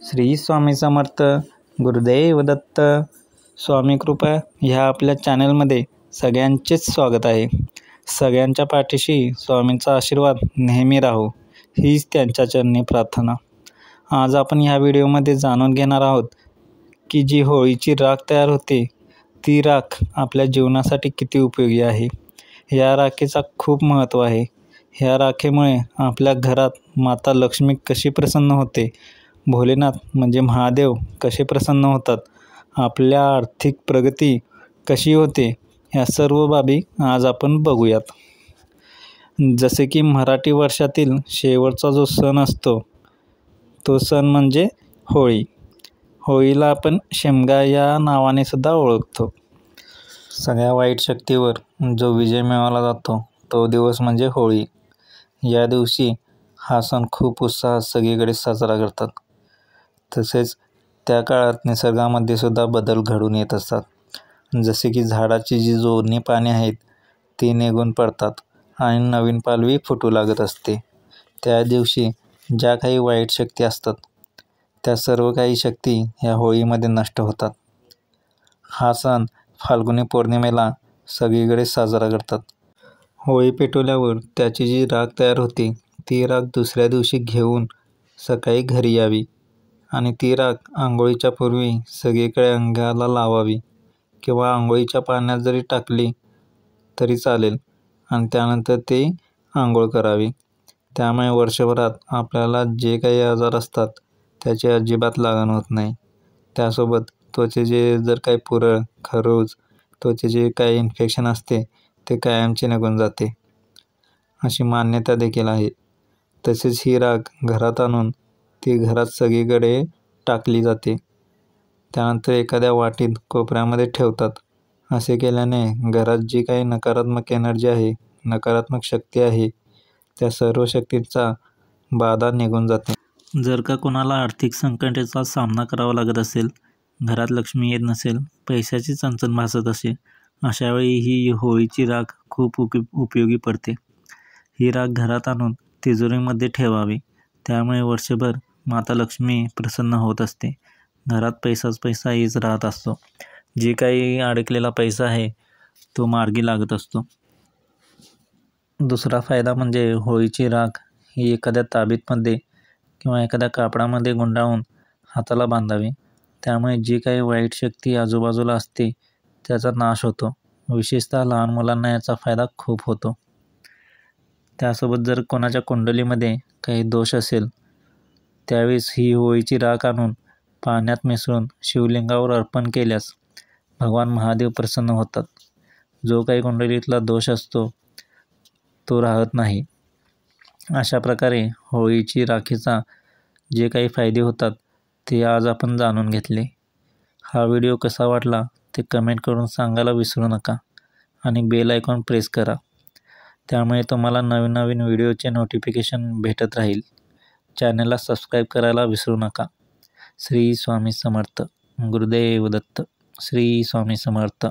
श्री स्वामी समर्थ. गुरुदेव दत्त. स्वामी कृपा ह्या आपल्या चॅनलमध्ये सगळ्यांचेच स्वागत आहे. सगळ्यांच्या पाठीशी स्वामींचा आशीर्वाद नेहमी राहो हीच त्यांच्या चरणी प्रार्थना. आज आपण ह्या व्हिडिओमध्ये जाणून घेणार आहोत की जी होळीची राख तयार होते ती राख आपल्या जीवनासाठी किती उपयोगी आहे. ह्या राखेचा खूप महत्त्व आहे. ह्या राखेमुळे आपल्या घरात माता लक्ष्मी कशी प्रसन्न होते, भोलेनाथ म्हणजे महादेव कसे प्रसन्न होतात, आपल्या आर्थिक प्रगती कशी होते, ह्या सर्व बाबी आज आपण बघूयात. जसे की मराठी वर्षातील शेवटचा जो सण असतो तो सण म्हणजे होळी. होळीला आपण शेमगा या नावाने सुद्धा ओळखतो. सगळ्या वाईट शक्तीवर जो विजय मिळवला जातो तो दिवस म्हणजे होळी. या दिवशी हा सण खूप उत्साहात सगळीकडे साजरा करतात. तसेच त्या काळात निसर्गामध्ये सुद्धा बदल घडून येत असतात. जसे की झाडाची जी जुनी पाने आहेत ती निघून पडतात आणि नवीन पालवी फुटू लागत असते. त्या दिवशी ज्या काही वाईट शक्ती असतात त्या सर्व काही शक्ती ह्या होळीमध्ये नष्ट होतात. हा सण फाल्गुनी पौर्णिमेला सगळीकडे साजरा करतात. होळी पेटवल्यावर त्याची जी राख तयार होते ती राख दुसऱ्या दिवशी घेऊन सकाळी घरी यावी आणि ती राख आंघोळीच्या पूर्वी सगळीकडे अंगाला लावावी किंवा आंघोळीच्या पाण्यात जरी टाकली तरी चालेल आणि त्यानंतर ते आंघोळ करावी. त्यामुळे वर्षभरात आपल्याला जे काही आजार असतात त्याची अजिबात लागण होत नाही. त्यासोबत त्वचेचे जर काही पुरळ, खरूज, त्वचेचे काही इन्फेक्शन असते ते कायमचे निघून जाते अशी मान्यता देखील आहे. तसेच ही राख घरात आणून ती घरात सगळीकडे टाकली जाते. त्यानंतर एखाद्या वाटीत कोपऱ्यामध्ये ठेवतात. असे केल्याने घरात जी काही नकारात्मक एनर्जी आहे, नकारात्मक शक्ती आहे त्या सर्व शक्तींचा बाधा निघून जाते. जर का कोणाला आर्थिक संकटाचा सामना करावा लागत असेल, घरात लक्ष्मी येत नसेल, पैशाची चणचण भासत असेल, अशावेळी ही होळीची राख खूप उपयोगी पडते. ही राख घरात आणून तिजोरीमध्ये ठेवावी. त्यामुळे वर्षभर माता लक्ष्मी प्रसन्न होत असते. घरात पैसाच पैसा येत राहत असतो. जे काही अडकलेला पैसा आहे तो मार्गी लागत असतो. दुसरा फायदा म्हणजे होळीची राख ही एखाद्या ताबीतमध्ये किंवा एखाद्या कापडामध्ये गुंडाळून हाताला बांधावी. त्यामुळे जी काही वाईट शक्ती आजूबाजूला असते त्याचा नाश होतो. विशेषतः लहान मुलांना याचा फायदा खूप होतो. त्यासोबत जर कोणाच्या कुंडलीमध्ये काही दोष असेल त्यावेळेस ही होळीची राख आणून पाण्यात मिसळून शिवलिंगावर अर्पण केल्यास भगवान महादेव प्रसन्न होतात. जो काही कुंडलीतला दोष असतो तो राहत नाही. अशा प्रकारे होळीची राखीचा जे काही फायदे होतात ते आज आपण जाणून घेतले. हा व्हिडिओ कसा वाटला ते कमेंट करून सांगायला विसरू नका आणि बेल आयकॉन प्रेस करा. त्यामुळे तुम्हाला नवीन नवीन व्हिडिओचे नोटिफिकेशन भेटत राहील. चॅनलला सबस्क्राईब करायला विसरू नका. श्री स्वामी समर्थ. गुरुदेव दत्त. श्री स्वामी समर्थ.